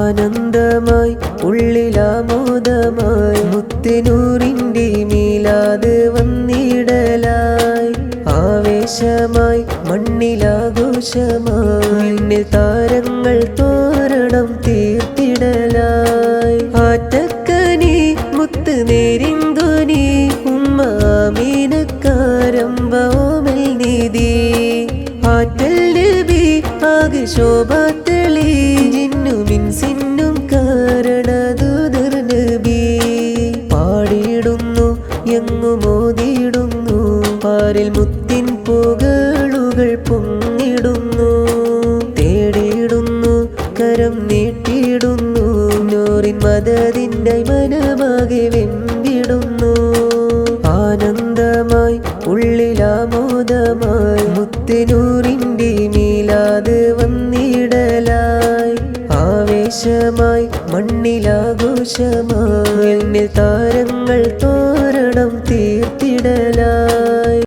ആനന്ദമായി ഉള്ളിലാമോദമായി മുത്തുനൂറിൻ്റെ മീലാത് വന്നിടലായി ആവേശമായി മണ്ണിലാഘോഷമായി മിന്നിൽ താരങ്ങൾ തോരണം തീർത്തിടലായി ആറ്റക്കനി മുത്ത് നേരിന്തുനി ഉമ്മാമീനക്കാരംഭോമൽ നീതി ആറ്റൽ നബി ആകെ ശോഭത്തെളി ജിന്നുമിൻ സിന്നും കാരണദൂതർ നബി പാടിയിടുന്നു എങ്ങും മോദിയിടുന്നു പാരിൽ മുത്തിൻ പുകളുകൾ പൊങ്ങിടുന്നു തേടിയിടുന്നു കരം നീട്ടിയിടുന്നു നൂറിൻ മദദിൻ്റെ മനമാകെ വെമ്പിടുന്നു ആനന്ദമായി ഉള്ളിലാമോദമായി മുത്തുനൂറിൻ്റെ മീലാത് വന്നിടലായി ആവേശമായി മണ്ണിലാഘോഷമായി താരങ്ങൾ